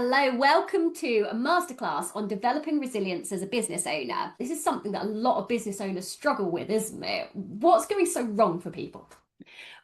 Hello, welcome to a masterclass on developing resilience as a business owner. This is something that a lot of business owners struggle with, isn't it? What's going so wrong for people?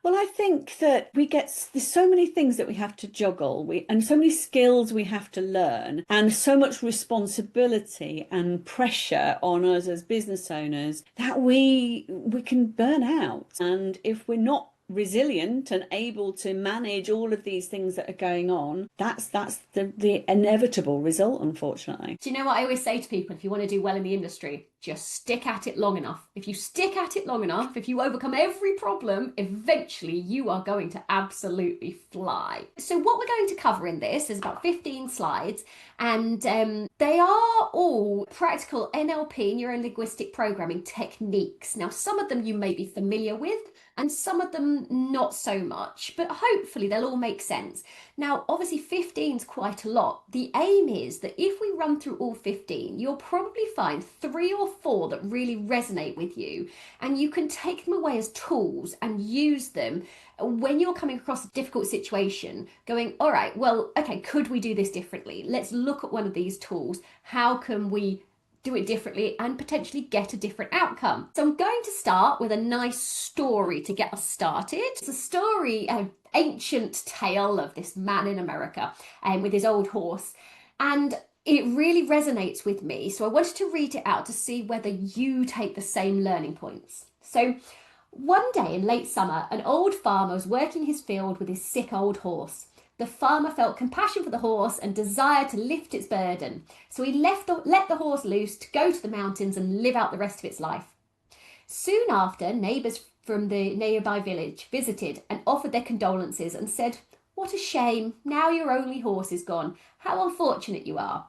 Well, I think that there's so many things that we have to juggle, and so many skills we have to learn, and so much responsibility and pressure on us as business owners that we can burn out. And if we're not resilient and able to manage all of these things that are going on, that's the inevitable result, unfortunately. Do you know what I always say to people? If you want to do well in the industry, just stick at it long enough. If you stick at it long enough, if you overcome every problem, eventually you are going to absolutely fly. So what we're going to cover in this is about 15 slides, and they are all practical NLP, neuro-linguistic programming techniques. Now, some of them you may be familiar with, and some of them not so much, but hopefully they'll all make sense. Now, obviously 15 is quite a lot. The aim is that if we run through all 15, you'll probably find 3 or 4 that really resonate with you, and you can take them away as tools and use them when you're coming across a difficult situation, going, all right, well, okay, could we do this differently? Let's look at one of these tools. How can we do it differently and potentially get a different outcome? So I'm going to start with a nice story to get us started. It's a story, an ancient tale of this man in America with his old horse. And it really resonates with me. So I wanted to read it out to see whether you take the same learning points. So one day in late summer, an old farmer was working his field with his sick old horse. The farmer felt compassion for the horse and desired to lift its burden, so he let the horse loose to go to the mountains and live out the rest of its life. Soon after, neighbours from the nearby village visited and offered their condolences and said, "What a shame, now your only horse is gone. How unfortunate you are.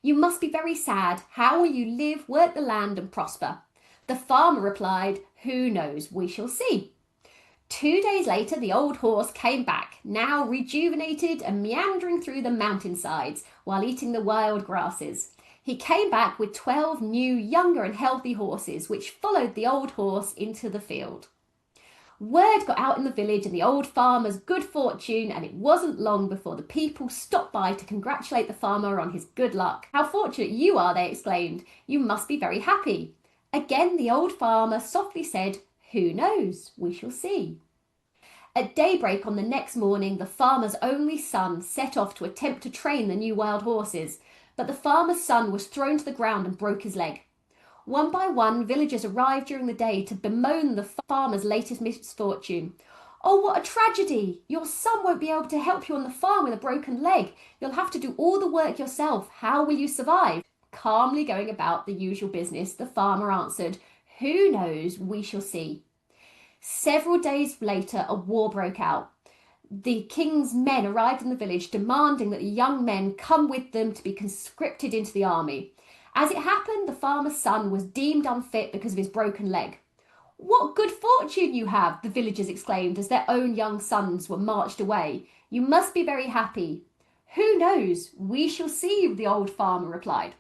You must be very sad. How will you live, work the land and prosper?" The farmer replied, "Who knows, we shall see." 2 days later, the old horse came back, now rejuvenated and meandering through the mountainsides while eating the wild grasses. He came back with 12 new, younger and healthy horses, which followed the old horse into the field. Word got out in the village of the old farmer's good fortune, and it wasn't long before the people stopped by to congratulate the farmer on his good luck. "How fortunate you are," they exclaimed. "You must be very happy." Again, the old farmer softly said, "Who knows? We shall see." At daybreak on the next morning, the farmer's only son set off to attempt to train the new wild horses, but the farmer's son was thrown to the ground and broke his leg. One by one, villagers arrived during the day to bemoan the farmer's latest misfortune. "Oh, what a tragedy! Your son won't be able to help you on the farm with a broken leg. You'll have to do all the work yourself. How will you survive?" Calmly going about the usual business, the farmer answered, "Who knows? We shall see." Several days later, a war broke out. The king's men arrived in the village, demanding that the young men come with them to be conscripted into the army. As it happened, the farmer's son was deemed unfit because of his broken leg. "What good fortune you have!" the villagers exclaimed as their own young sons were marched away. "You must be very happy." "Who knows? We shall see," the old farmer replied.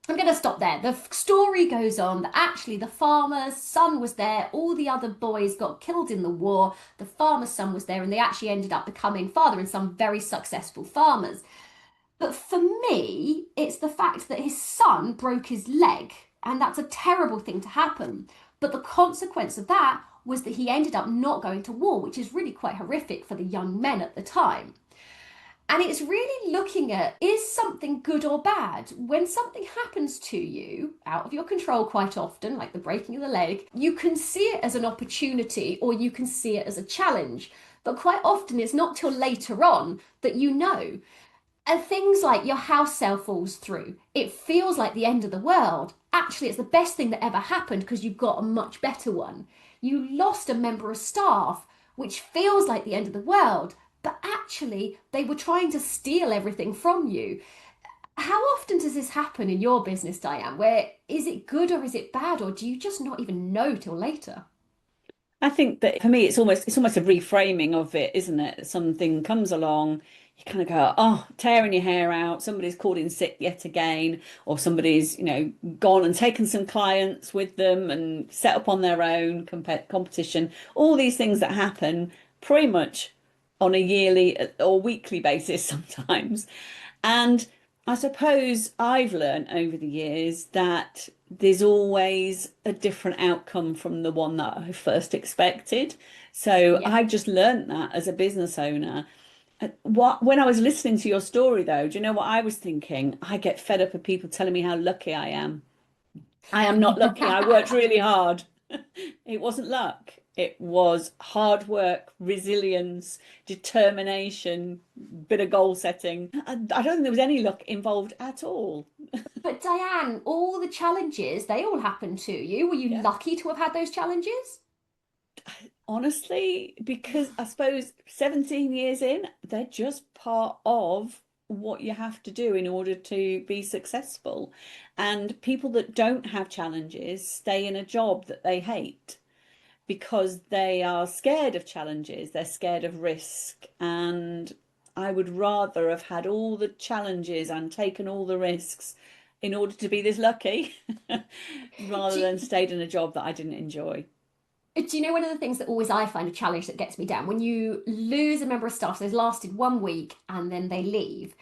I'm going to stop there. The story goes on that actually the farmer's son was there. All the other boys got killed in the war. The farmer's son was there, and they actually ended up becoming father and son very successful farmers. But for me, it's the fact that his son broke his leg, and that's a terrible thing to happen. But the consequence of that was that he ended up not going to war, which is really quite horrific for the young men at the time. And it's really looking at, is something good or bad? When something happens to you, out of your control quite often, like the breaking of the leg, you can see it as an opportunity or you can see it as a challenge. But quite often it's not till later on that you know. And things like your house sale falls through. It feels like the end of the world. Actually, it's the best thing that ever happened because you've got a much better one. You lost a member of staff, which feels like the end of the world. But actually, they were trying to steal everything from you. How often does this happen in your business, Diane? Where is it good or is it bad, or do you just not even know till later? I think that for me, it's almost a reframing of it, isn't it? Something comes along, you kind of go, oh, tearing your hair out. Somebody's called in sick yet again, or somebody's, gone and taken some clients with them and set up on their own competition. All these things that happen pretty much on a yearly or weekly basis sometimes. And I suppose I've learned over the years that there's always a different outcome from the one that I first expected. So Yeah. I've just learned that as a business owner. What when I was listening to your story though, do you know what I was thinking? I get fed up of people telling me how lucky I am. I am not lucky. I worked really hard. It wasn't luck. It was hard work, resilience, determination, bit of goal setting. I don't think there was any luck involved at all. But Diane, all the challenges, they all happened to you. Were you Yeah. lucky to have had those challenges? Honestly, because I suppose 17 years in, they're just part of what you have to do in order to be successful. And people that don't have challenges stay in a job that they hate because they are scared of challenges, they're scared of risk. And I would rather have had all the challenges and taken all the risks in order to be this lucky rather Do, than stayed in a job that I didn't enjoy. do you know one of the things that always I find a challenge that gets me down? When you lose a member of staff, so they've lasted 1 week and then they leave,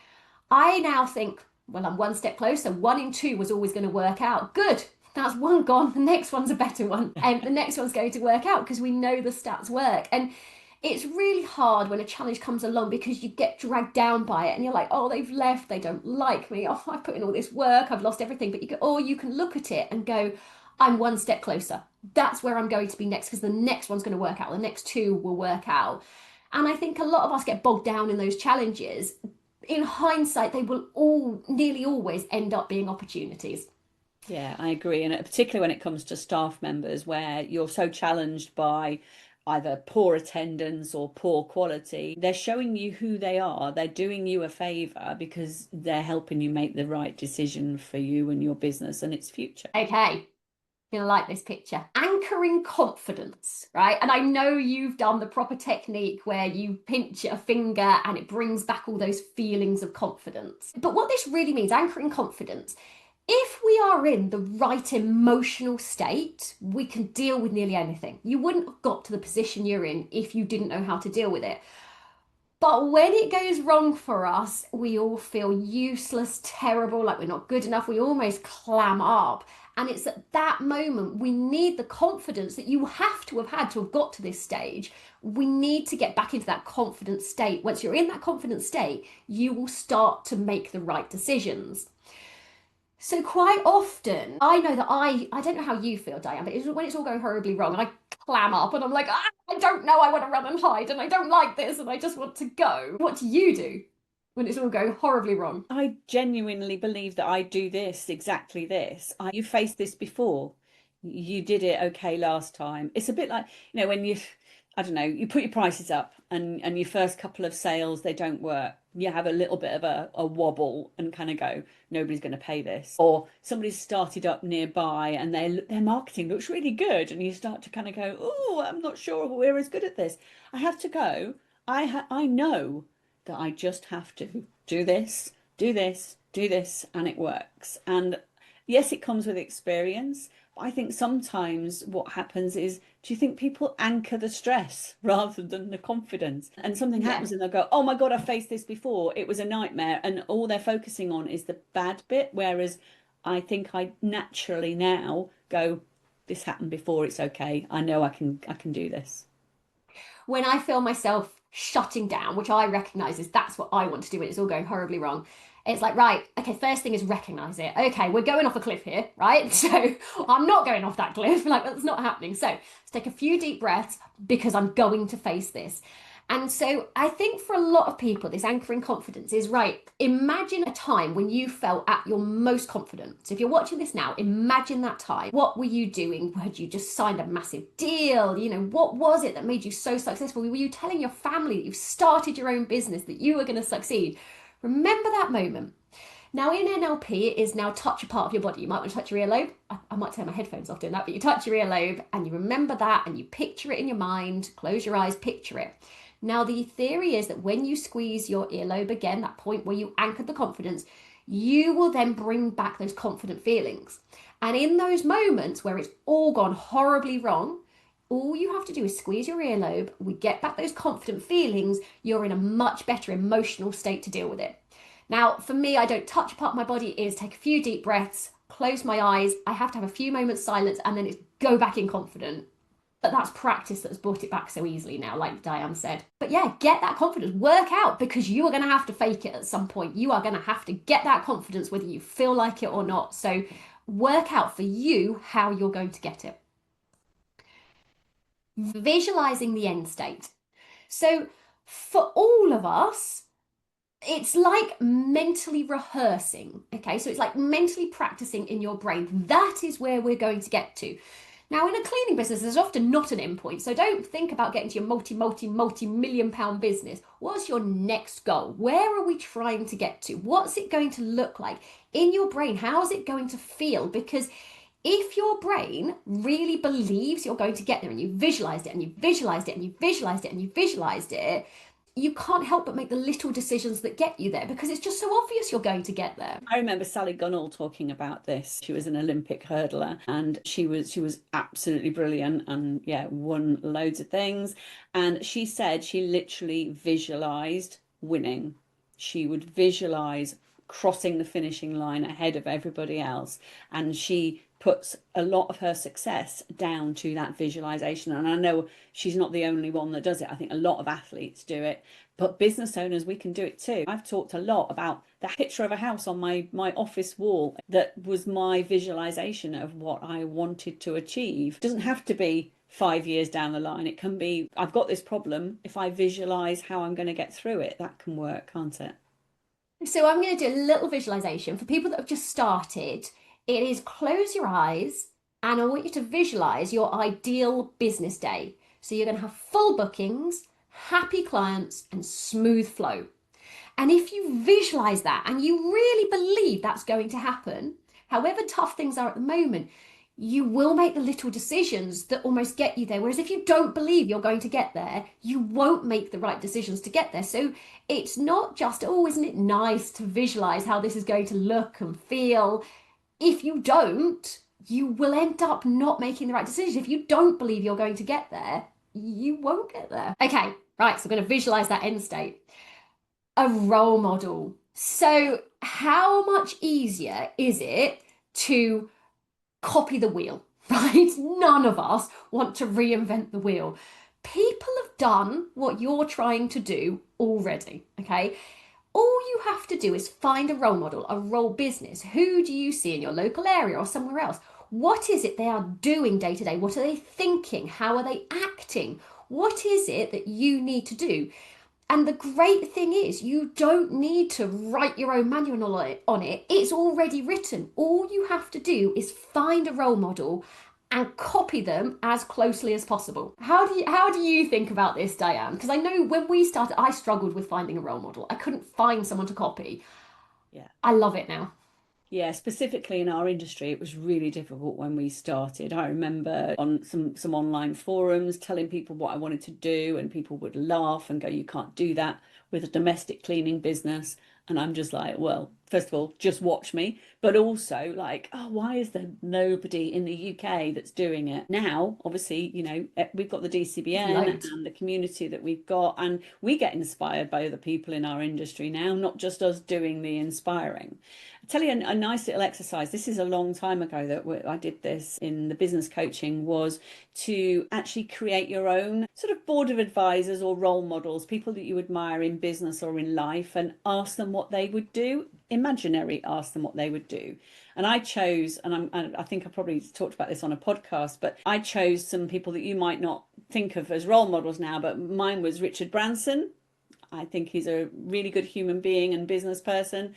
I now think, well, I'm one step closer. 1 in 2 was always going to work out. Good. That's one gone. The next one's a better one. And the next one's going to work out because we know the stats work. And it's really hard when a challenge comes along because you get dragged down by it and you're like, oh, they've left. They don't like me. Oh, I've put in all this work. I've lost everything. But you go, or you can look at it and go, I'm one step closer. That's where I'm going to be next because the next one's going to work out. The next two will work out. And I think a lot of us get bogged down in those challenges. In hindsight, they will all nearly always end up being opportunities. Yeah, I agree. And particularly when it comes to staff members, where you're so challenged by either poor attendance or poor quality, they're showing you who they are. They're doing you a favor because they're helping you make the right decision for you and your business and its future. Okay, gonna like this picture. Anchoring confidence, right? And I know you've done the proper technique where you pinch a finger and it brings back all those feelings of confidence. But what this really means, anchoring confidence, if we are in the right emotional state, we can deal with nearly anything. You wouldn't have got to the position you're in if you didn't know how to deal with it. But when it goes wrong for us, we all feel useless, terrible, like we're not good enough. We almost clam up. And it's at that moment we need the confidence that you have had to have got to this stage. We need to get back into that confident state. Once you're in that confident state, you will start to make the right decisions. So quite often, I know that I don't know how you feel, Diane, but when it's all going horribly wrong, I clam up and I'm like, ah, I don't know, I want to run and hide, and I don't like this, and I just want to go. What do you do when it's all going horribly wrong? I genuinely believe that I do this, exactly this. You faced this before. You did it okay last time. It's a bit like, when I don't know, you put your prices up and your first couple of sales, they don't work. You have a little bit of a wobble and kind of go, nobody's going to pay this. Or somebody's started up nearby and their marketing looks really good. And you start to kind of go, oh, I'm not sure we're as good at this. I have to go. I know that I just have to do this, do this, do this, and it works. And yes, it comes with experience. But I think sometimes what happens is, do you think people anchor the stress rather than the confidence? And something Yeah. happens and they'll go, oh my God, I faced this before. It was a nightmare. And all they're focusing on is the bad bit. Whereas I think I naturally now go, this happened before, it's okay. I know I can do this. When I feel myself shutting down, which I recognize is that's what I want to do when it's all going horribly wrong. It's like, right, okay, first thing is recognize it. Okay, we're going off a cliff here, right? So I'm not going off that cliff. Like, that's not happening. So let's take a few deep breaths because I'm going to face this. And so I think for a lot of people, this anchoring confidence is right. Imagine a time when you felt at your most confident. So if you're watching this now, imagine that time. What were you doing? Had you just signed a massive deal? What was it that made you so successful? Were you telling your family that you've started your own business, that you were going to succeed? Remember that moment. Now in NLP, it is now touch a part of your body. You might want to touch your earlobe. I might turn my headphones off doing that, but you touch your earlobe and you remember that and you picture it in your mind. Close your eyes, picture it. Now, the theory is that when you squeeze your earlobe again, that point where you anchored the confidence, you will then bring back those confident feelings. And in those moments where it's all gone horribly wrong, All you have to do is squeeze your earlobe. We get back those confident feelings. You're in a much better emotional state to deal with it. Now, for me, I don't touch a part of my body. It is take a few deep breaths, close my eyes. I have to have a few moments silence, and then it's go back in confident. But that's practice that's brought it back so easily now, like Diane said. But yeah, get that confidence, work out, because you are going to have to fake it at some point. You are going to have to get that confidence whether you feel like it or not. So work out for you how you're going to get it. Visualizing the end state. So for all of us, it's like mentally rehearsing. Okay, so it's like mentally practicing in your brain. That is where we're going to get to. Now, in a cleaning business, there's often not an endpoint. So don't think about getting to your multi-million pound business. What's your next goal? Where are we trying to get to? What's it going to look like in your brain? How is it going to feel? Because if your brain really believes you're going to get there and you visualized it and you visualized it and you visualized it and you visualized it, you can't help but make the little decisions that get you there because it's just so obvious you're going to get there. I remember Sally Gunnell talking about this. She was an Olympic hurdler and she was absolutely brilliant and yeah, won loads of things. And she said she literally visualized winning. She would visualize crossing the finishing line ahead of everybody else. And she puts a lot of her success down to that visualization. And I know she's not the only one that does it. I think a lot of athletes do it, but business owners, we can do it too. I've talked a lot about the picture of a house on my office wall that was my visualization of what I wanted to achieve. It doesn't have to be 5 years down the line. It can be, I've got this problem. If I visualize how I'm going to get through it, that can work, can't it? So I'm going to do a little visualization for people that have just started. It is close your eyes and I want you to visualize your ideal business day. So you're going to have full bookings, happy clients, and smooth flow. And if you visualize that and you really believe that's going to happen, however tough things are at the moment, you will make the little decisions that almost get you there. Whereas if you don't believe you're going to get there, you won't make the right decisions to get there. So it's not just, oh, isn't it nice to visualize how this is going to look and feel? If you don't, you will end up not making the right decision. If you don't believe you're going to get there, you won't get there. Okay, right, so I'm going to visualize that end state. A role model. So how much easier is it to copy the wheel, right? None of us want to reinvent the wheel. People have done what you're trying to do already, okay? All you have to do is find a role model, a role business. Who do you see in your local area or somewhere else? What is it they are doing day to day? What are they thinking? How are they acting? What is it that you need to do? And the great thing is, you don't need to write your own manual on it. It's already written. All you have to do is find a role model and copy them as closely as possible. How do you think about this, Diane? Because I know when we started, I struggled with finding a role model. I couldn't find someone to copy. Yeah. I love it now. Yeah, specifically in our industry, it was really difficult when we started. I remember on some online forums telling people what I wanted to do, and people would laugh and go, "You can't do that with a domestic cleaning business." And I'm just like, well, first of all, just watch me, but also like, oh, why is there nobody in the UK that's doing it? Now, obviously, you know, we've got the DCBN and the community that we've got, and we get inspired by other people in our industry now, not just us doing the inspiring. I'll tell you a nice little exercise. This is a long time ago that I did this in the business coaching, was to actually create your own sort of board of advisors or role models, people that you admire in business or in life, and ask them what they would do. Imaginary, ask them what they would do. And I chose, and I think I probably talked about this on a podcast, but I chose some people that you might not think of as role models now, but mine was Richard Branson. I think he's a really good human being and business person.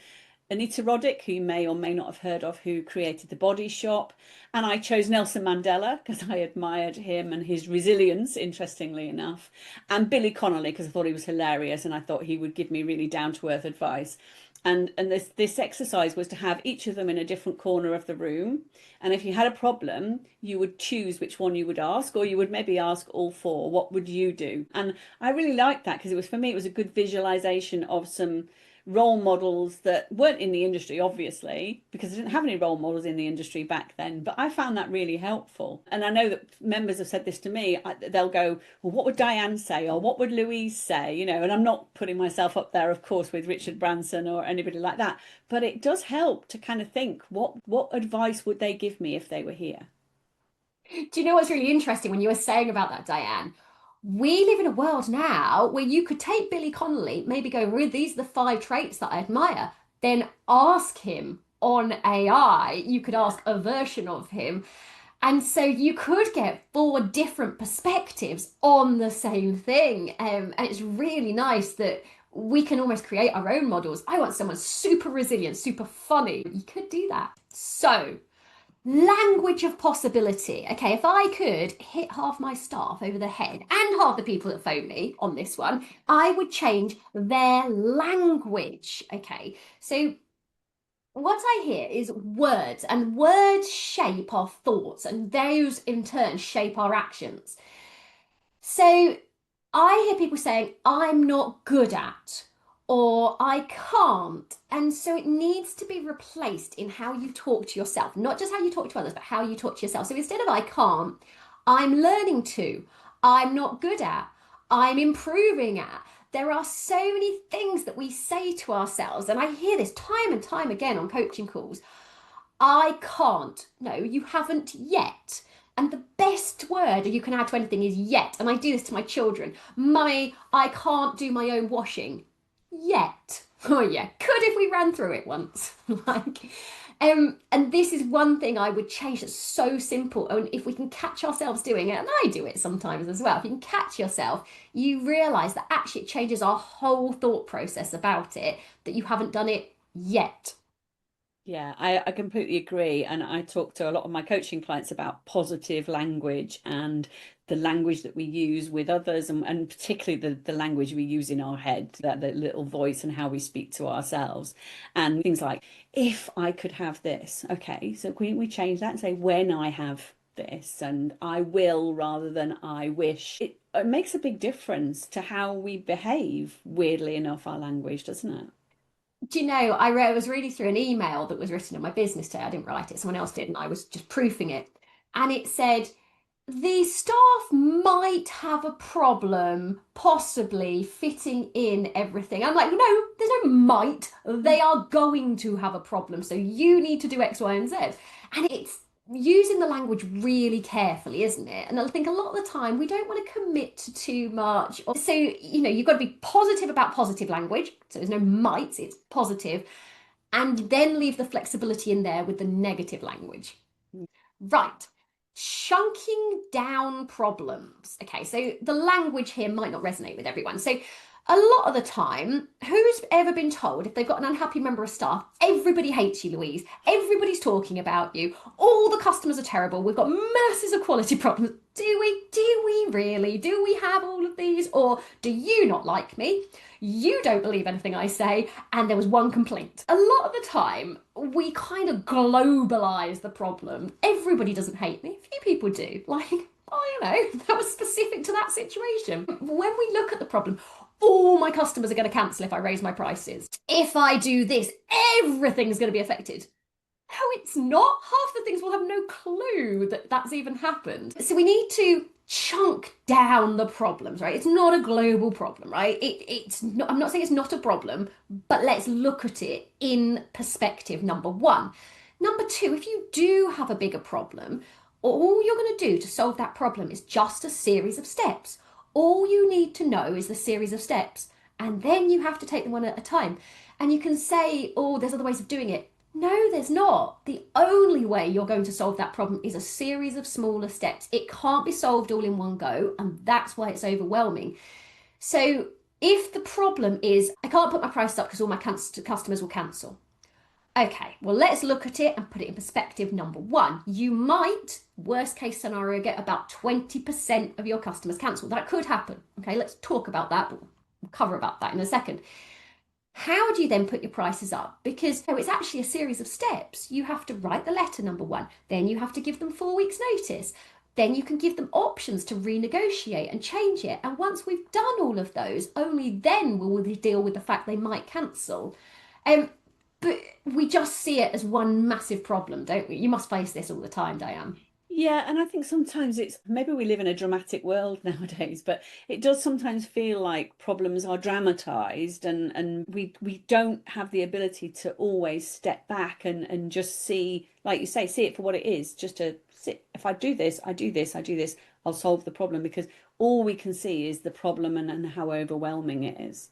Anita Roddick, who you may or may not have heard of, who created The Body Shop. And I chose Nelson Mandela because I admired him and his resilience, interestingly enough. And Billy Connolly because I thought he was hilarious and I thought he would give me really down-to-earth advice. And this exercise was to have each of them in a different corner of the room. And if you had a problem, you would choose which one you would ask, or you would maybe ask all four, what would you do? And I really liked that because it was, for me, it was a good visualization of some role models that weren't in the industry, obviously, because I didn't have any role models in the industry back then. But I found that really helpful. And I know that members have said this to me. They'll go, well, what would Diane say? Or what would Louise say? You know, and I'm not putting myself up there, of course, with Richard Branson or anybody like that. But it does help to kind of think, what advice would they give me if they were here? Do you know what's really interesting when you were saying about that, Diane? We live in a world now where you could take Billy Connolly, maybe go, well, these are the 5 traits that I admire, then ask him on AI. You could Yeah. ask a version of him. And so you could get 4 different perspectives on the same thing. And it's really nice that we can almost create our own models. I want someone super resilient, super funny. You could do that. So, language of possibility. Okay, if I could hit half my staff over the head and half the people that phone me on this one, I would change their language. Okay, so what I hear is words, and words shape our thoughts, and those in turn shape our actions. So I hear people saying, I'm not good at, or I can't. And so it needs to be replaced in how you talk to yourself, not just how you talk to others, but how you talk to yourself. So instead of I can't, I'm learning to, I'm not good at, I'm improving at. There are so many things that we say to ourselves, and I hear this time and time again on coaching calls. I can't. No, you haven't yet. And the best word you can add to anything is yet. And I do this to my children. Mummy, I can't do my own washing. Yet. Oh yeah, could if we ran through it once. And this is one thing I would change that's so simple. And if we can catch ourselves doing it, and I do it sometimes as well, if you can catch yourself, you realize that actually it changes our whole thought process about it, that you haven't done it yet. Yeah, I completely agree. And I talk to a lot of my coaching clients about positive language and the language that we use with others, and particularly the language we use in our head, that the little voice and how we speak to ourselves. And things like, if I could have this, okay, so can we change that and say, when I have this, and I will rather than I wish. It makes a big difference to how we behave, weirdly enough, our language, doesn't it? Do you know, I was reading through an email that was written on my business day. I didn't write it, someone else did, and I was just proofing it. And it said, the staff might have a problem possibly fitting in everything. I'm like, no, there's no might. They are going to have a problem. So you need to do X, Y, and Z. And it's using the language really carefully, isn't it? And I think a lot of the time we don't want to commit to too much. So, you've got to be positive about positive language. So there's no might, it's positive. And then leave the flexibility in there with the negative language. Right. Chunking down problems. Okay, so the language here might not resonate with everyone. So a lot of the time, who's ever been told if they've got an unhappy member of staff, everybody hates you, Louise, everybody's talking about you, all the customers are terrible, we've got masses of quality problems. Do we really? Do we have all of these? Or do you not like me? You don't believe anything I say, and there was one complaint. A lot of the time, we kind of globalize the problem. Everybody doesn't hate me. A few people do. Like, oh, that was specific to that situation. When we look at the problem, all my customers are going to cancel if I raise my prices. If I do this, everything's going to be affected. No, it's not. Half the things will have no clue that that's even happened. So we need to chunk down the problems, right? It's not a global problem, right? It's not, I'm not saying it's not a problem, but let's look at it in perspective, number one. Number two, if you do have a bigger problem, all you're going to do to solve that problem is just a series of steps. All you need to know is the series of steps, and then you have to take them one at a time. And you can say, oh, there's other ways of doing it. No, there's not. The only way you're going to solve that problem is a series of smaller steps. It can't be solved all in one go, and that's why it's overwhelming. So if the problem is, I can't put my price up because all my customers will cancel. Okay, well, let's look at it and put it in perspective. Number one, you might, worst case scenario, get about 20% of your customers cancel. That could happen. Okay, let's talk about that. We'll cover about that in a second. How do you then put your prices up? Because it's actually a series of steps. You have to write the letter, number one. Then you have to give them 4 weeks' notice. then you can give them options to renegotiate and change it. And once we've done all of those, only then will we deal with the fact they might cancel. Um, but we just see it as one massive problem, don't we? You must face this all the time, Diane. Yeah, and I think sometimes it's maybe we live in a dramatic world nowadays, but it does sometimes feel like problems are dramatized and we don't have the ability to always step back and just see, like you say, see it for what it is. Just to sit, if I do this, I do this, I do this, I'll solve the problem because all we can see is the problem and how overwhelming it is.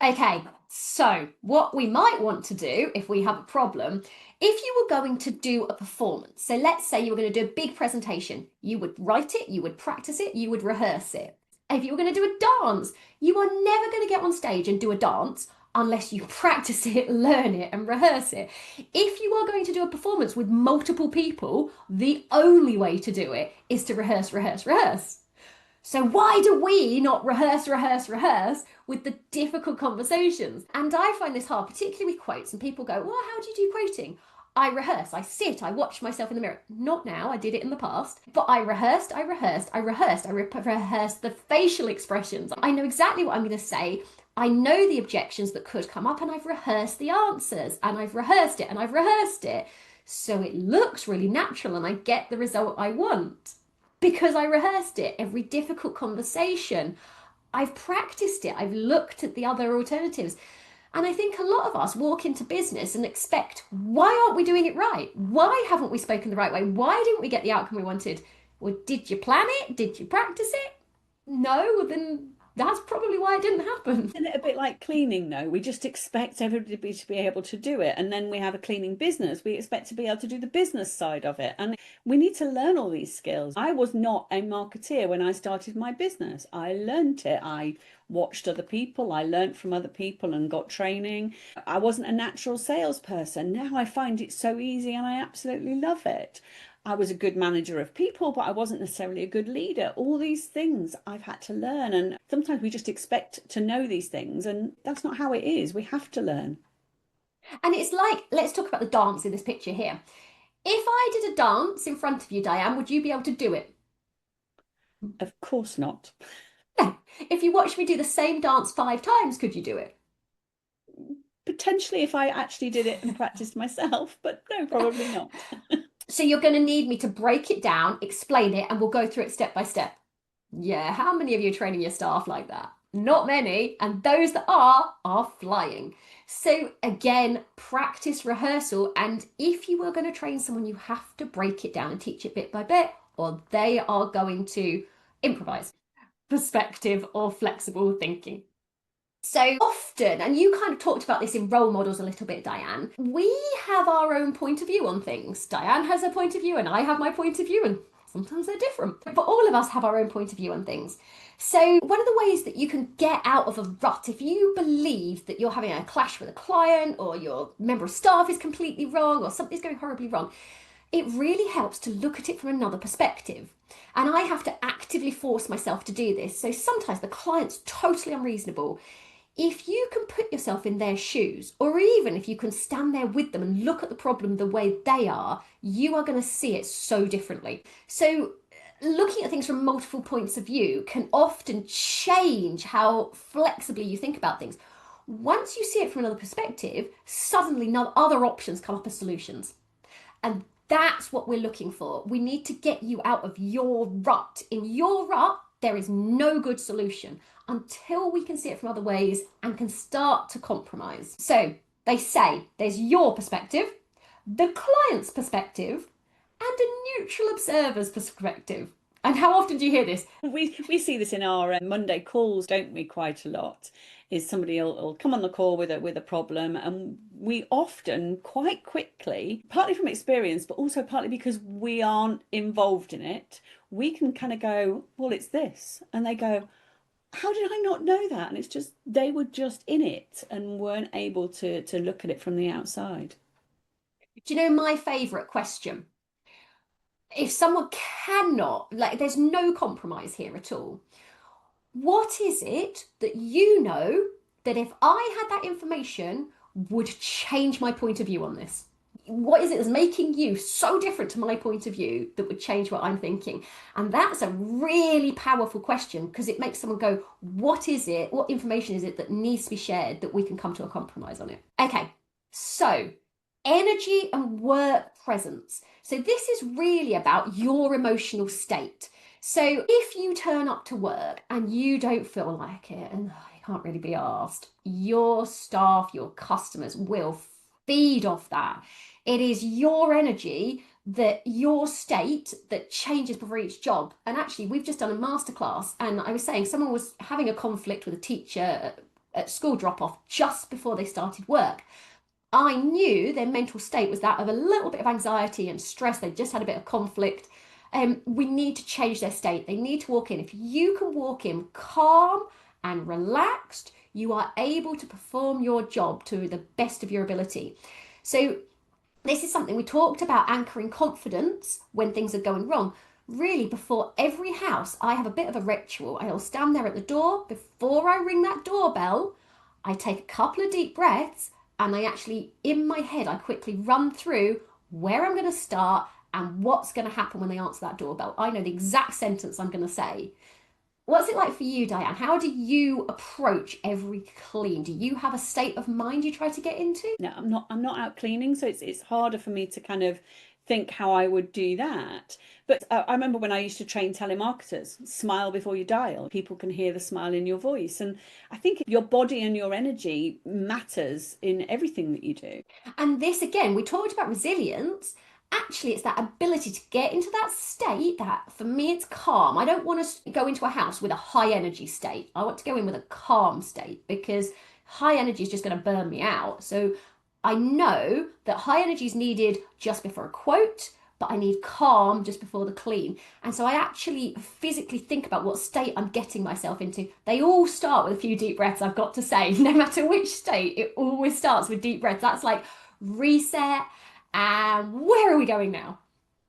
Okay, so what we might want to do if we have a problem, if you were going to do a performance, so let's say you were going to do a big presentation, you would write it, you would practice it, you would rehearse it. If you were going to do a dance, you are never going to get on stage and do a dance unless you practice it, learn it, and rehearse it. If you are going to do a performance with multiple people, the only way to do it is to rehearse, rehearse, rehearse. So why do we not rehearse, rehearse, rehearse with the difficult conversations? And I find this hard, particularly with quotes. And people go, well, how do you do quoting? I rehearse, I sit, I watch myself in the mirror. Not now, I did it in the past. But I rehearsed, I rehearsed, I rehearsed, rehearsed the facial expressions. I know exactly what I'm going to say. I know the objections that could come up, and I've rehearsed the answers, and I've rehearsed it, and I've rehearsed it. So it looks really natural, and I get the result I want because I rehearsed it. Every difficult conversation, I've practiced it. I've looked at the other alternatives. And I think a lot of us walk into business and expect, why aren't we doing it right? Why haven't we spoken the right way? Why didn't we get the outcome we wanted? Well, did you plan it? Did you practice it? No, well, then that's probably why it didn't happen. Isn't it a bit like cleaning, though? We just expect everybody to be able to do it. And then we have a cleaning business. We expect to be able to do the business side of it. And we need to learn all these skills. I was not a marketeer when I started my business. I learned it. I watched other people. I learned from other people and got training. I wasn't a natural salesperson. Now I find it so easy and I absolutely love it. I was a good manager of people, but I wasn't necessarily a good leader. All these things I've had to learn. And sometimes we just expect to know these things, and that's not how it is. We have to learn. And it's like, let's talk about the dance in this picture here. If I did a dance in front of you, Diane, would you be able to do it? Of course not. No. If you watched me do the same dance 5 times, could you do it? Potentially if I actually did it and practiced myself, but no, probably not. So you're going to need me to break it down, explain it, and we'll go through it step by step. Yeah, how many of you are training your staff like that? Not many, and those that are flying. So again, practice rehearsal, and if you are going to train someone, you have to break it down and teach it bit by bit, or they are going to improvise, perspective, or flexible thinking. So often, and you kind of talked about this in role models a little bit, Diane, we have our own point of view on things. Diane has a point of view, and I have my point of view, and sometimes they're different. But all of us have our own point of view on things. So one of the ways that you can get out of a rut, if you believe that you're having a clash with a client, or your member of staff is completely wrong, or something's going horribly wrong, it really helps to look at it from another perspective. And I have to actively force myself to do this. So sometimes the client's totally unreasonable. If you can put yourself in their shoes, or even if you can stand there with them and look at the problem the way they are, you are going to see it so differently. So looking at things from multiple points of view can often change how flexibly you think about things. Once you see it from another perspective, suddenly no other options come up as solutions. And that's what we're looking for. We need to get you out of your rut. In your rut, there is no good solution until we can see it from other ways and can start to compromise. So they say there's your perspective, the client's perspective, and a neutral observer's perspective. And how often do you hear this? We see this in our Monday calls, don't we, quite a lot. Is somebody will come on the call with a problem, and we often quite quickly, partly from experience, but also partly because we aren't involved in it, we can kind of go, well, it's this. And they go, how did I not know that? And it's just they were just in it and weren't able to look at it from the outside. Do you know my favourite question? If someone cannot, like, there's no compromise here at all. What is it that you know that if I had that information would change my point of view on this? what is it that's making you so different to my point of view that would change what I'm thinking? And that's a really powerful question because it makes someone go, what is it? What information is it that needs to be shared that we can come to a compromise on it? Okay, so energy and work presence. So this is really about your emotional state. So if you turn up to work and you don't feel like it and you can't really be asked, your staff, your customers will feed off that. It is your energy, that your state that changes before each job. And actually, we've just done a masterclass, and I was saying someone was having a conflict with a teacher at school drop off just before they started work. I knew their mental state was that of a little bit of anxiety and stress. They just had a bit of conflict. We need to change their state. They need to walk in. If you can walk in calm and relaxed, you are able to perform your job to the best of your ability. So this is something we talked about, anchoring confidence when things are going wrong. Really, before every house, I have a bit of a ritual. I'll stand there at the door. Before I ring that doorbell, I take a couple of deep breaths and I actually, in my head, I quickly run through where I'm going to start and what's going to happen when they answer that doorbell. I know the exact sentence I'm going to say. What's it like for you, Diane? How do you approach every clean? Do you have a state of mind you try to get into? No, I'm not out cleaning, so it's harder for me to kind of think how I would do that. But I remember when I used to train telemarketers, smile before you dial. People can hear the smile in your voice. And I think your body and your energy matters in everything that you do. And this, again, we talked about resilience. Actually, it's that ability to get into that state that, for me, it's calm. I don't want to go into a house with a high energy state. I want to go in with a calm state because high energy is just going to burn me out. So I know that high energy is needed just before a quote, but I need calm just before the clean. And so I actually physically think about what state I'm getting myself into. They all start with a few deep breaths, I've got to say. No matter which state, it always starts with deep breaths. That's like reset. And where are we going now?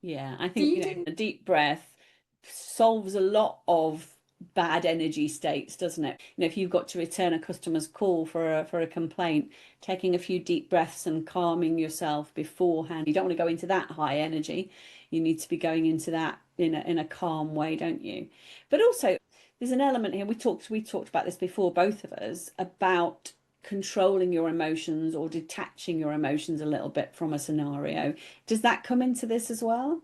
Yeah, I think, a deep breath solves a lot of bad energy states, doesn't it? If you've got to return a customer's call for a complaint, taking a few deep breaths and calming yourself beforehand. You don't want to go into that high energy. You need to be going into that in a calm way, don't you? But also, there's an element here. We talked about this before, both of us, about controlling your emotions or detaching your emotions a little bit from a scenario. Does that come into this as well?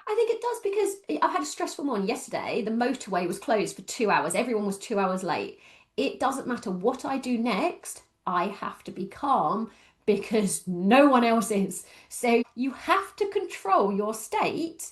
I think it does because I've had a stressful morning yesterday. The motorway was closed for 2 hours. Everyone was 2 hours late. It doesn't matter what I do next. I have to be calm because no one else is. So you have to control your state,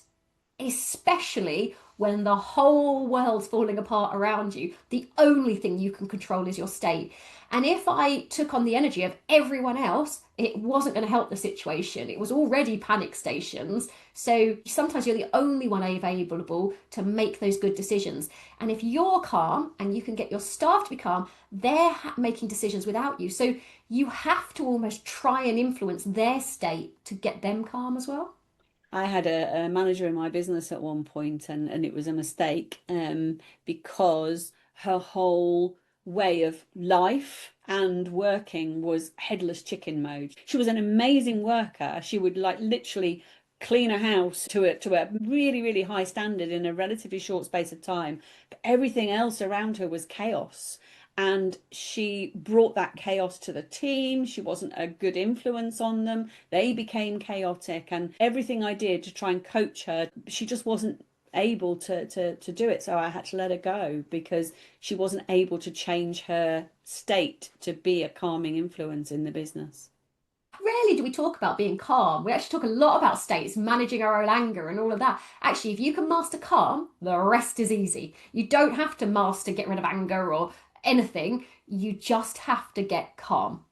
especially when the whole world's falling apart around you. The only thing you can control is your state. And if I took on the energy of everyone else, it wasn't going to help the situation. It was already panic stations. So sometimes you're the only one available to make those good decisions. And if you're calm and you can get your staff to be calm, they're making decisions without you. So you have to almost try and influence their state to get them calm as well. I had a manager in my business at one point, and it was a mistake because her whole way of life and working was headless chicken mode. She was an amazing worker. She would like literally clean a house to a really, really high standard in a relatively short space of time. But everything else around her was chaos. And she brought that chaos to the team. She wasn't a good influence on them. They became chaotic. And everything I did to try and coach her, she just wasn't able to do it. So I had to let her go because she wasn't able to change her state to be a calming influence in the business. Rarely do we talk about being calm. We actually talk a lot about states, managing our own anger and all of that. Actually, if you can master calm, the rest is easy. You don't have to master get rid of anger or anything. You just have to get calm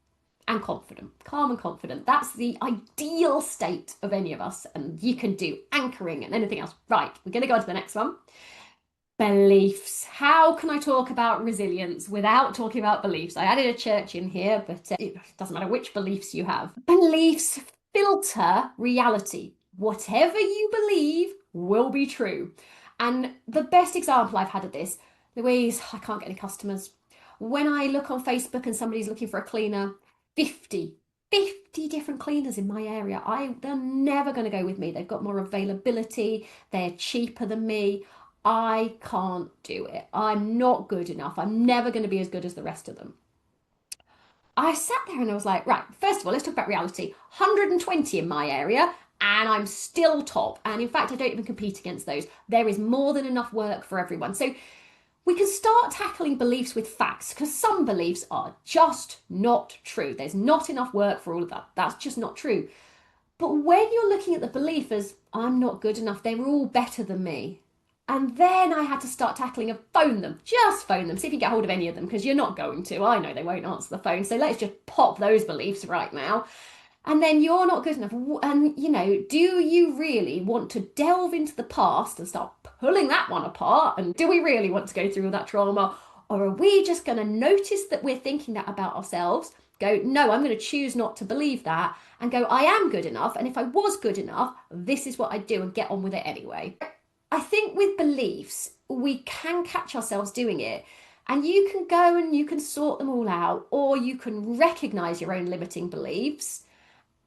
and confident. Calm and confident. That's the ideal state of any of us. And you can do anchoring and anything else. Right, we're going to go on to the next one. Beliefs. How can I talk about resilience without talking about beliefs? I added a church in here, but it doesn't matter which beliefs you have. Beliefs filter reality. Whatever you believe will be true. And the best example I've had of this, Louise, I can't get any customers. When I look on Facebook and somebody's looking for a cleaner, 50 50 different cleaners in my area. They're never going to go with me. They've got more availability. They're cheaper than me. I can't do it. I'm not good enough. I'm never going to be as good as the rest of them. I sat there and I was like, right, first of all, let's talk about reality. 120 in my area, and I'm still top. And in fact, I don't even compete against those. There is more than enough work for everyone. So we can start tackling beliefs with facts, because some beliefs are just not true. There's not enough work for all of that. That's just not true. But when you're looking at the belief as, I'm not good enough, they're all better than me. And then I had to start tackling and phone them. Just phone them. See if you get hold of any of them, because you're not going to. I know they won't answer the phone. So let's just pop those beliefs right now. And then you're not good enough. And, do you really want to delve into the past and start pulling that one apart? And do we really want to go through all that trauma? Or are we just going to notice that we're thinking that about ourselves? Go, no, I'm going to choose not to believe that, and go, I am good enough. And if I was good enough, this is what I'd do, and get on with it anyway. I think with beliefs, we can catch ourselves doing it. And you can go and you can sort them all out, or you can recognize your own limiting beliefs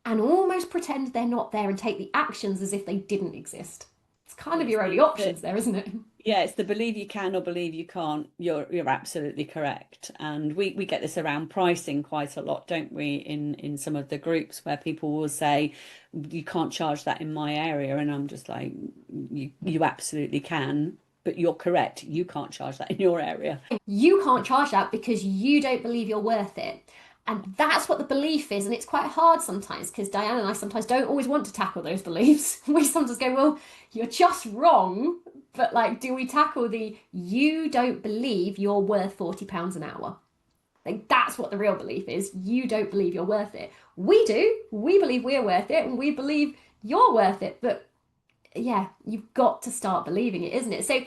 and almost pretend they're not there and take the actions as if they didn't exist. It's kind of your only options there, isn't it? Yeah, it's the believe you can or believe you can't. You're absolutely correct. And we get this around pricing quite a lot, don't we, in some of the groups, where people will say, you can't charge that in my area. And I'm just like, you absolutely can. But you're correct. You can't charge that in your area. You can't charge that because you don't believe you're worth it. And that's what the belief is. And it's quite hard sometimes, because Diane and I sometimes don't always want to tackle those beliefs. We sometimes go, well, you're just wrong. But like, do we tackle the, you don't believe you're worth £40 an hour? Like, that's what the real belief is. You don't believe you're worth it. We do. We believe we're worth it, and we believe you're worth it. But yeah, you've got to start believing it, isn't it? So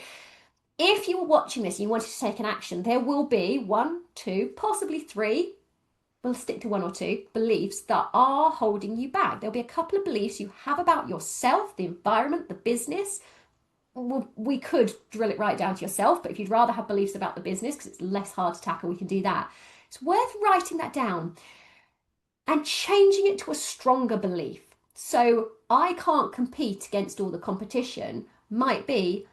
if you were watching this and you wanted to take an action, there will be 1, 2, possibly 3, we'll stick to 1 or 2 beliefs that are holding you back. There'll be a couple of beliefs you have about yourself, the environment, the business. We could drill it right down to yourself, but if you'd rather have beliefs about the business because it's less hard to tackle, we can do that. It's worth writing that down and changing it to a stronger belief. So I can't compete against all the competition might be,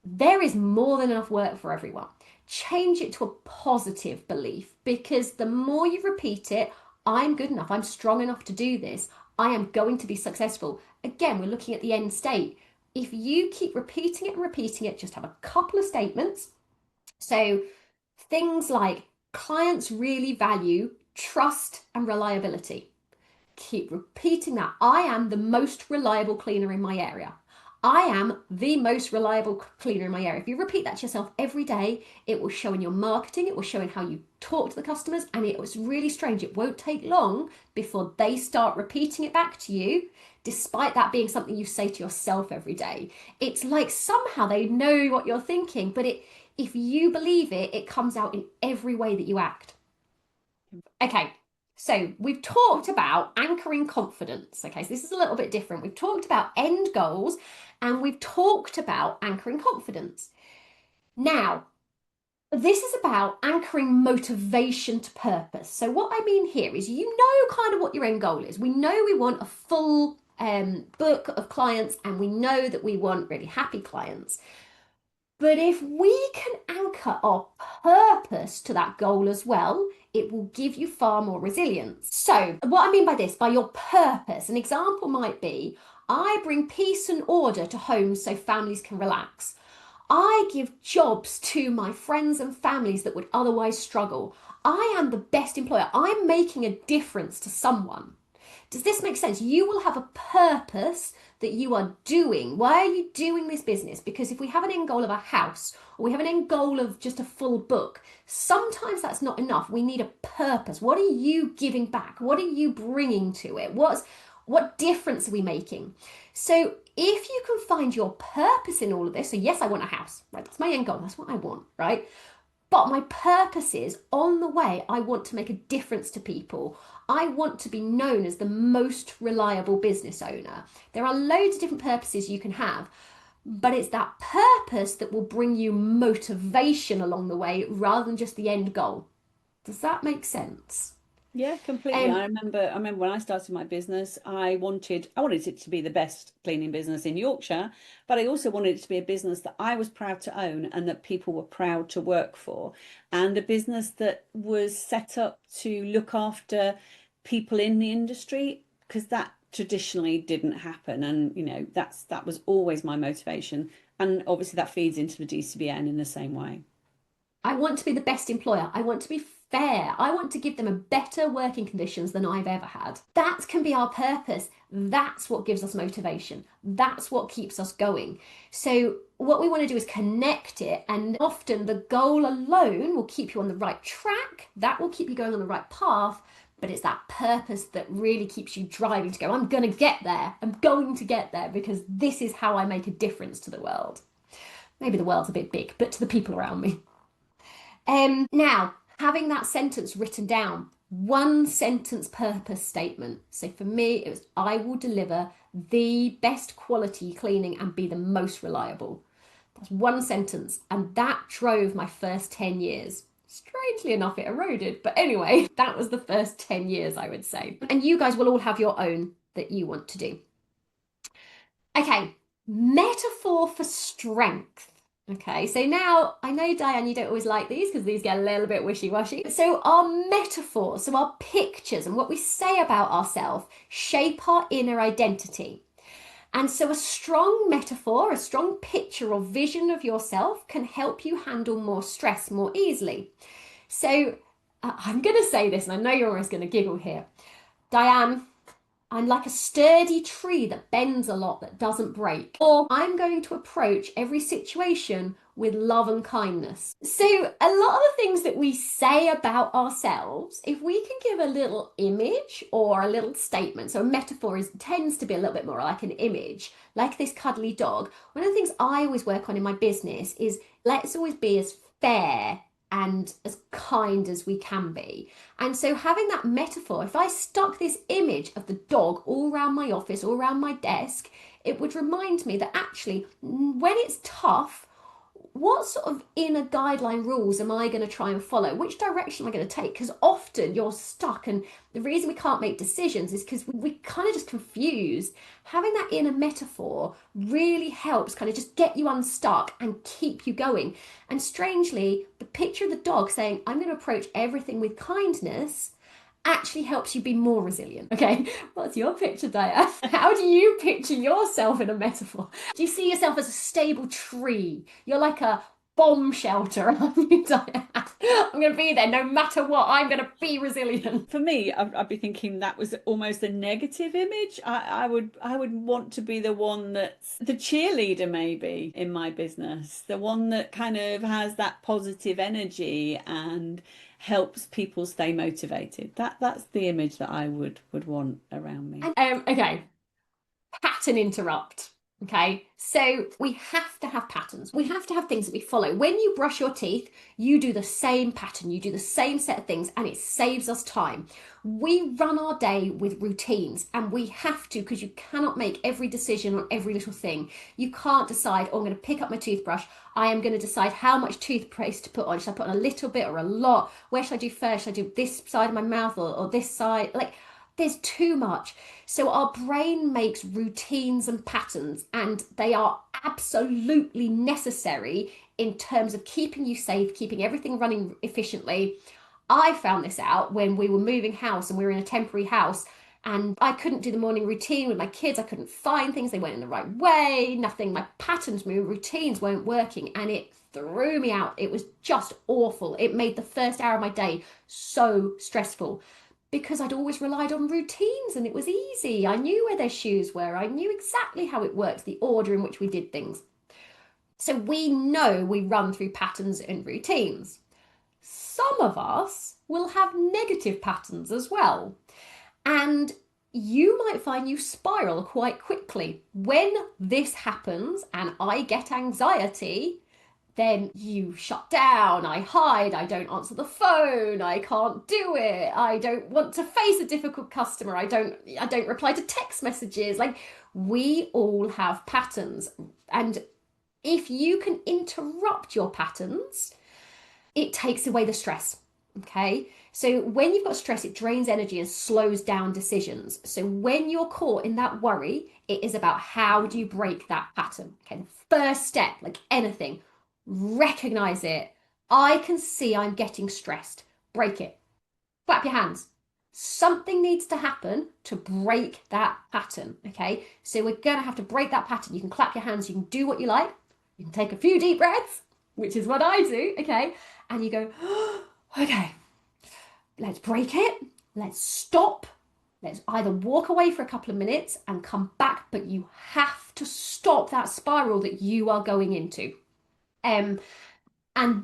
there is more than enough work for everyone. Change it to a positive belief, because the more you repeat it, I'm good enough, I'm strong enough to do this, I am going to be successful. Again, we're looking at the end state. If you keep repeating it and repeating it, just have a couple of statements. So things like, clients really value trust and reliability. Keep repeating that. I am the most reliable cleaner in my area. I am the most reliable cleaner in my area. If you repeat that to yourself every day, it will show in your marketing, it will show in how you talk to the customers, and it was really strange. It won't take long before they start repeating it back to you, despite that being something you say to yourself every day. It's like somehow they know what you're thinking, but if you believe it, it comes out in every way that you act. Okay. So we've talked about anchoring confidence. Okay, so this is a little bit different. We've talked about end goals and we've talked about anchoring confidence. Now, this is about anchoring motivation to purpose. So what I mean here is, you know kind of what your end goal is. We know we want a full book of clients, and we know that we want really happy clients. But if we can anchor our purpose to that goal as well, it will give you far more resilience. So what I mean by this, by your purpose, an example might be, I bring peace and order to homes so families can relax. I give jobs to my friends and families that would otherwise struggle. I am the best employer. I'm making a difference to someone. Does this make sense? You will have a purpose that you are doing. Why are you doing this business? Because if we have an end goal of a house, or we have an end goal of just a full book, sometimes that's not enough. We need a purpose. What are you giving back? What are you bringing to it? What difference are we making? So if you can find your purpose in all of this, so yes, I want a house, right? That's my end goal. That's what I want, right? But my purpose is, on the way, I want to make a difference to people. I want to be known as the most reliable business owner. There are loads of different purposes you can have, but it's that purpose that will bring you motivation along the way rather than just the end goal. Does that make sense? Yeah, completely. Um, I remember when I started my business, I wanted it to be the best cleaning business in Yorkshire, but I also wanted it to be a business that I was proud to own and that people were proud to work for, and a business that was set up to look after people in the industry, because that traditionally didn't happen. And that was always my motivation. And obviously that feeds into the DCBN in the same way. I want to be the best employer. I want to be fair. I want to give them a better working conditions than I've ever had. That can be our purpose. That's what gives us motivation. That's what keeps us going. So what we want to do is connect it, and often the goal alone will keep you on the right track. That will keep you going on the right path. But it's that purpose that really keeps you driving to go, I'm going to get there. I'm going to get there because this is how I make a difference to the world. Maybe the world's a bit big, but to the people around me. Now, having that sentence written down, one sentence purpose statement. So for me, it was I will deliver the best quality cleaning and be the most reliable. That's one sentence, and that drove my first 10 years. Strangely enough, it eroded, but anyway, that was the first 10 years, I would say. And you guys will all have your own that you want to do. Okay, metaphor for strength. Okay, so now I know, Diane, you don't always like these because these get a little bit wishy-washy. So our metaphors, so our pictures and what we say about ourselves shape our inner identity. And so a strong metaphor, a strong picture or vision of yourself can help you handle more stress more easily. So I'm going to say this, and I know you're always going to giggle here. Diane, I'm like a sturdy tree that bends a lot, that doesn't break. Or I'm going to approach every situation with love and kindness. So, a lot of the things that we say about ourselves, if we can give a little image or a little statement, so a metaphor tends to be a little bit more like an image, like this cuddly dog. One of the things I always work on in my business is let's always be as fair and as kind as we can be. And so having that metaphor, if I stuck this image of the dog all around my office, all around my desk, it would remind me that actually when it's tough, what sort of inner guideline rules am I going to try and follow? Which direction am I going to take? Because often you're stuck, and the reason we can't make decisions is because we kind of just confused. Having that inner metaphor really helps kind of just get you unstuck and keep you going. And strangely, the picture of the dog saying, I'm going to approach everything with kindness actually helps you be more resilient. Okay, what's your picture, Diane? How do you picture yourself in a metaphor? Do you see yourself as a stable tree? You're like a bomb shelter, aren't you, Diane? I'm going to be there no matter what. I'm going to be resilient. For me, I'd be thinking that was almost a negative image. I would want to be the one that's the cheerleader maybe in my business, the one that kind of has that positive energy and helps people stay motivated. That's the image that I would want around me. Okay, pattern interrupt. Okay, so we have to have patterns. We have to have things that we follow. When you brush your teeth, you do the same pattern, you do the same set of things, and it saves us time. We run our day with routines, and we have to, because you cannot make every decision on every little thing. You can't decide, oh, I'm going to pick up my toothbrush. I am going to decide how much toothpaste to put on. Should I put on a little bit or a lot? Where should I do first? Should I do this side of my mouth or this side? Like, there's too much. So our brain makes routines and patterns, and they are absolutely necessary in terms of keeping you safe, keeping everything running efficiently. I found this out when we were moving house and we were in a temporary house, and I couldn't do the morning routine with my kids. I couldn't find things, they weren't in the right way, nothing. My patterns, my routines weren't working, and it threw me out. It was just awful. It made the first hour of my day so stressful, because I'd always relied on routines and it was easy. I knew where their shoes were. I knew exactly how it worked, the order in which we did things. So we know we run through patterns and routines. Some of us will have negative patterns as well. And you might find you spiral quite quickly. When this happens and I get anxiety, then you shut down, I hide, I don't answer the phone, I can't do it, I don't want to face a difficult customer, I don't reply to text messages. Like, we all have patterns, and if you can interrupt your patterns, it takes away the stress. Okay, So when you've got stress, it drains energy and slows down decisions. So when you're caught in that worry, it is about how do you break that pattern? Okay, the first step, like anything, recognize it. I can see I'm getting stressed. Break it. Clap your hands. Something needs to happen to break that pattern. Okay, so we're going to have to break that pattern. You can clap your hands, you can do what you like, you can take a few deep breaths, which is what I do. Okay, and you go, oh, okay, let's break it. Let's stop. Let's either walk away for a couple of minutes and come back, but you have to stop that spiral that you are going into. And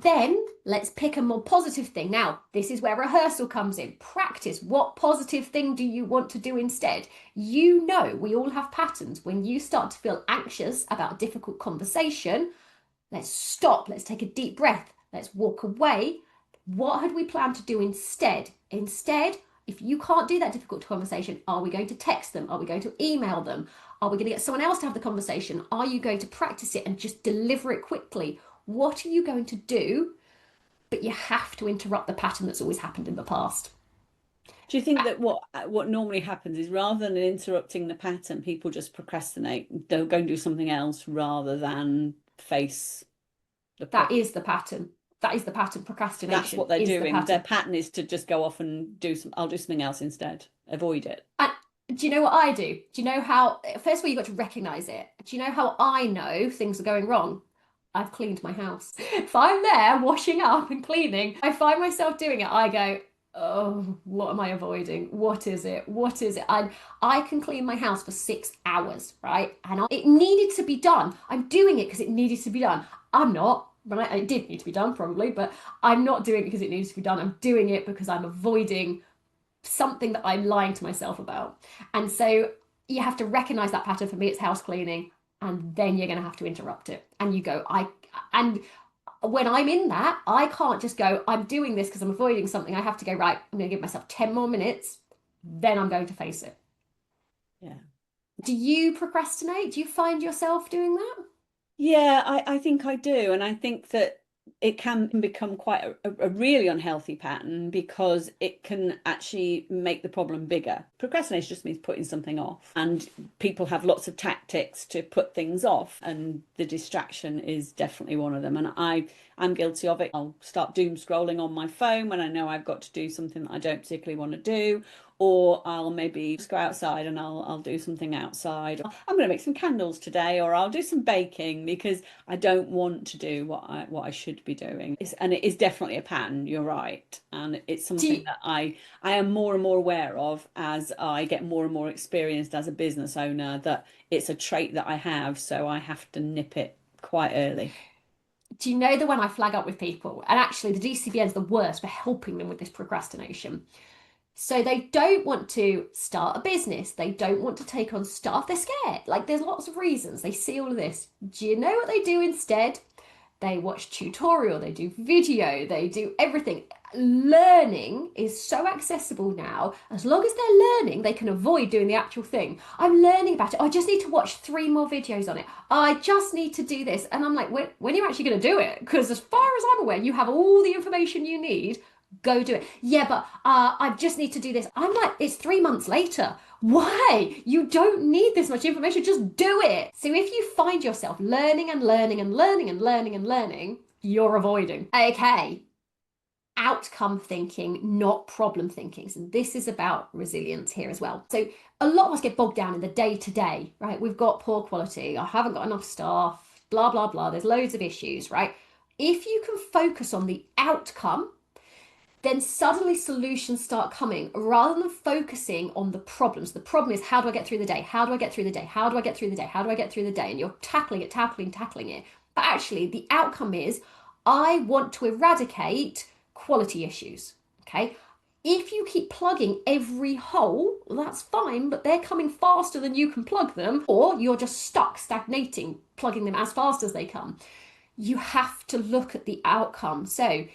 then let's pick a more positive thing. Now, this is where rehearsal comes in. Practice. What positive thing do you want to do instead? You know, we all have patterns. When you start to feel anxious about a difficult conversation, let's stop. Let's take a deep breath. Let's walk away. What had we planned to do instead? Instead, if you can't do that difficult conversation, are we going to text them? Are we going to email them? Are we going to get someone else to have the conversation? Are you going to practice it and just deliver it quickly? What are you going to do? But you have to interrupt the pattern that's always happened in the past. Do you think that what normally happens is rather than interrupting the pattern, people just procrastinate, they'll go and do something else rather than face the problem? That is the pattern. That is the pattern. Procrastination. That's what they're doing. The Their pattern is to just go off and I'll do something else instead. Avoid it. And do you know what I do? Do you know how, first of all, you've got to recognize it. Do you know how I know things are going wrong? I've cleaned my house. If I'm there washing up and cleaning, I find myself doing it. I go, oh, what am I avoiding? What is it? What is it? I can clean my house for 6 hours, right? And it needed to be done. I'm doing it because it needed to be done. I'm not, right? It did need to be done probably, but I'm not doing it because it needs to be done. I'm doing it because I'm avoiding something that I'm lying to myself about. And so you have to recognize that pattern. For me, it's house cleaning. And then you're going to have to interrupt it. And you go, and when I'm in that, I can't just go, I'm doing this because I'm avoiding something. I have to go, right, I'm going to give myself 10 more minutes. Then I'm going to face it. Yeah. Do you procrastinate? Do you find yourself doing that? Yeah, I think I do. And I think that it can become quite a really unhealthy pattern because it can actually make the problem bigger. Procrastination just means putting something off, and people have lots of tactics to put things off, and the distraction is definitely one of them. And I'm guilty of it. I'll start doom scrolling on my phone when I know I've got to do something that I don't particularly want to do, or I'll maybe just go outside and I'll do something outside. I'm going to make some candles today, or I'll do some baking because I don't want to do what I should be doing. And it is definitely a pattern, you're right. And it's something that I am more and more aware of as I get more and more experienced as a business owner, that it's a trait that I have, so I have to nip it quite early. Do you know the one I flag up with people? And actually, the DCBN is the worst for helping them with this procrastination. So they don't want to start a business. They don't want to take on staff. They're scared. Like there's lots of reasons. They see all of this. Do you know what they do instead? They watch tutorial, they do video, they do everything. Learning is so accessible now. As long as they're learning, they can avoid doing the actual thing. I'm learning about it. I just need to watch 3 more videos on it. I just need to do this. And I'm like, when are you actually going to do it? Because as far as I'm aware, you have all the information you need. Go do it. Yeah, but I just need to do this. I'm like, it's 3 months later. Why? You don't need this much information. Just do it. So if you find yourself learning and learning and learning and learning and learning, you're avoiding. Okay. Outcome thinking, not problem thinking. So this is about resilience here as well. So a lot of us get bogged down in the day to day, right? We've got poor quality. I haven't got enough staff, blah, blah, blah. There's loads of issues, right? If you can focus on the outcome, then suddenly solutions start coming rather than focusing on the problems. The problem is, how do I get through the day? How do I get through the day? How do I get through the day? How do I get through the day? And you're tackling it. But actually, the outcome is, I want to eradicate quality issues. Okay. If you keep plugging every hole, that's fine, but they're coming faster than you can plug them, or you're just stuck, stagnating, plugging them as fast as they come. You have to look at the outcome. So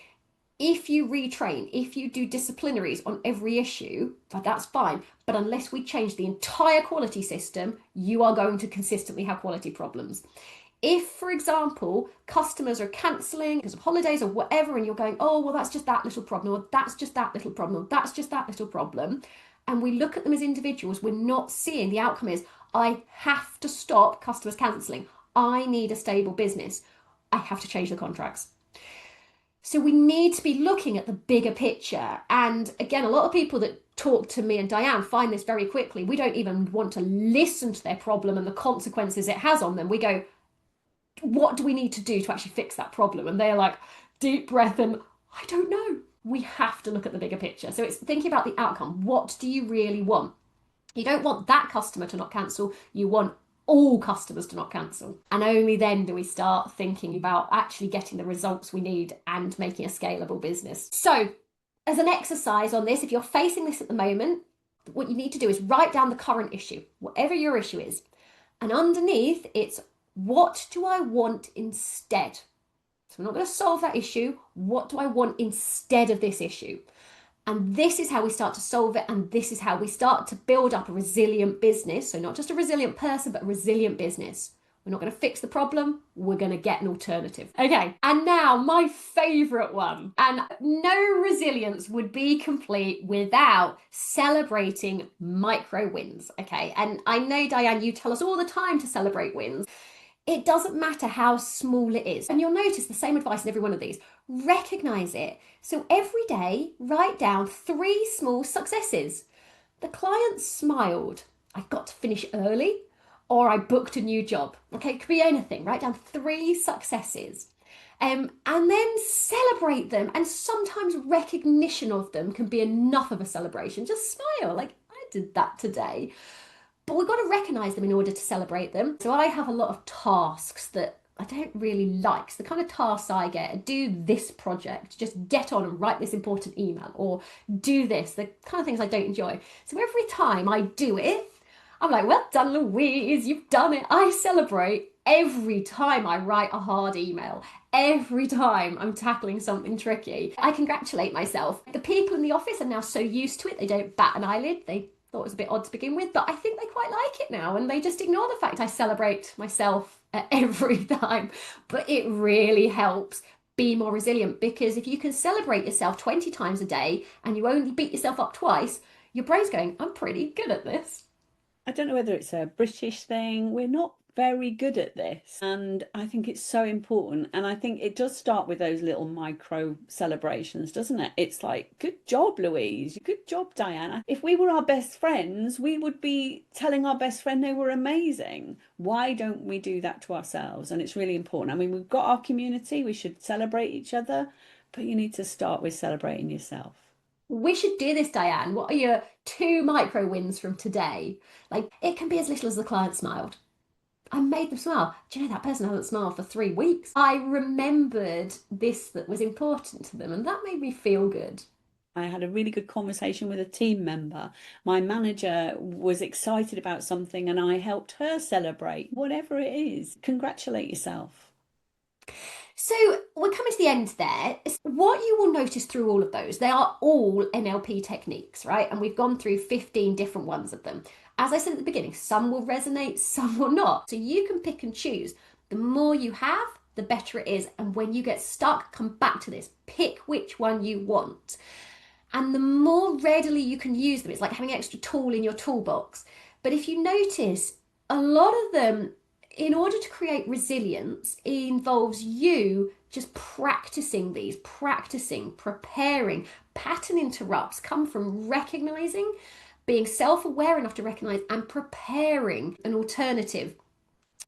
if you retrain, if you do disciplinaries on every issue, that's fine. But unless we change the entire quality system, you are going to consistently have quality problems. If, for example, customers are cancelling because of holidays or whatever, and you're going, oh, well, that's just that little problem, or that's just that little problem, or that's just that little problem, and we look at them as individuals, we're not seeing the outcome is, I have to stop customers cancelling. I need a stable business. I have to change the contracts. So we need to be looking at the bigger picture. And again, a lot of people that talk to me and Diane find this very quickly. We don't even want to listen to their problem and the consequences it has on them. We go, what do we need to do to actually fix that problem? And they're like, deep breath and I don't know. We have to look at the bigger picture. So it's thinking about the outcome. What do you really want? You don't want that customer to not cancel. You want all customers to not cancel. And only then do we start thinking about actually getting the results we need and making a scalable business. So as an exercise on this, if you're facing this at the moment, what you need to do is write down the current issue, whatever your issue is. And underneath, it's what do I want instead? So we're not going to solve that issue. What do I want instead of this issue? And this is how we start to solve it. And this is how we start to build up a resilient business. So not just a resilient person, but a resilient business. We're not going to fix the problem. We're going to get an alternative. Okay. And now my favorite one. And no resilience would be complete without celebrating micro wins. Okay. And I know, Diane, you tell us all the time to celebrate wins. It doesn't matter how small it is. And you'll notice the same advice in every one of these. Recognize it. So every day, write down 3 small successes. The client smiled. I got to finish early, or I booked a new job. Okay, it could be anything. Write down 3 successes. And then celebrate them. And sometimes recognition of them can be enough of a celebration. Just smile, like I did that today. But we've got to recognise them in order to celebrate them. So I have a lot of tasks that I don't really like. So the kind of tasks I get, do this project, just get on and write this important email, or do this, the kind of things I don't enjoy. So every time I do it, I'm like, well done, Louise, you've done it. I celebrate every time I write a hard email. Every time I'm tackling something tricky, I congratulate myself. The people in the office are now so used to it, they don't bat an eyelid. They thought it was a bit odd to begin with, but I think they quite like it now, and they just ignore the fact I celebrate myself every time. But it really helps be more resilient, because if you can celebrate yourself 20 times a day and you only beat yourself up twice, your brain's going, I'm pretty good at this. I don't know whether it's a British thing. We're not very good at this. And I think it's so important. And I think it does start with those little micro celebrations, doesn't it? It's like, good job, Louise. Good job, Diana. If we were our best friends, we would be telling our best friend they were amazing. Why don't we do that to ourselves? And it's really important. I mean, we've got our community. We should celebrate each other, but you need to start with celebrating yourself. We should do this, Diane. What are your 2 micro wins from today? Like, it can be as little as the client smiled. I made them smile. Do you know that person hasn't smiled for 3 weeks? I remembered this that was important to them, and that made me feel good. I had a really good conversation with a team member. My manager was excited about something and I helped her celebrate. Whatever it is, congratulate yourself. So we're coming to the end there. What you will notice through all of those, they are all NLP techniques, right? And we've gone through 15 different ones of them. As I said at the beginning, some will resonate, some will not. So you can pick and choose. The more you have, the better it is. And when you get stuck, come back to this. Pick which one you want. And the more readily you can use them, it's like having an extra tool in your toolbox. But if you notice, a lot of them, in order to create resilience, involves you just practicing these, preparing. Pattern interrupts come from recognizing, being self-aware enough to recognize, and preparing an alternative.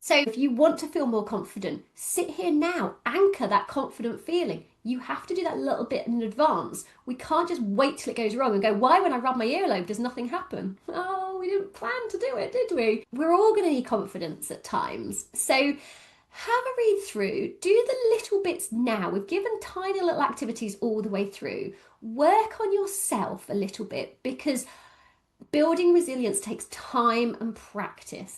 So if you want to feel more confident, sit here now, anchor that confident feeling. You have to do that a little bit in advance. We can't just wait till it goes wrong and go, why when I rub my earlobe does nothing happen? Oh, we didn't plan to do it, did we? We're all going to need confidence at times. So have a read through, do the little bits now. We've given tiny little activities all the way through. Work on yourself a little bit, because building resilience takes time and practice.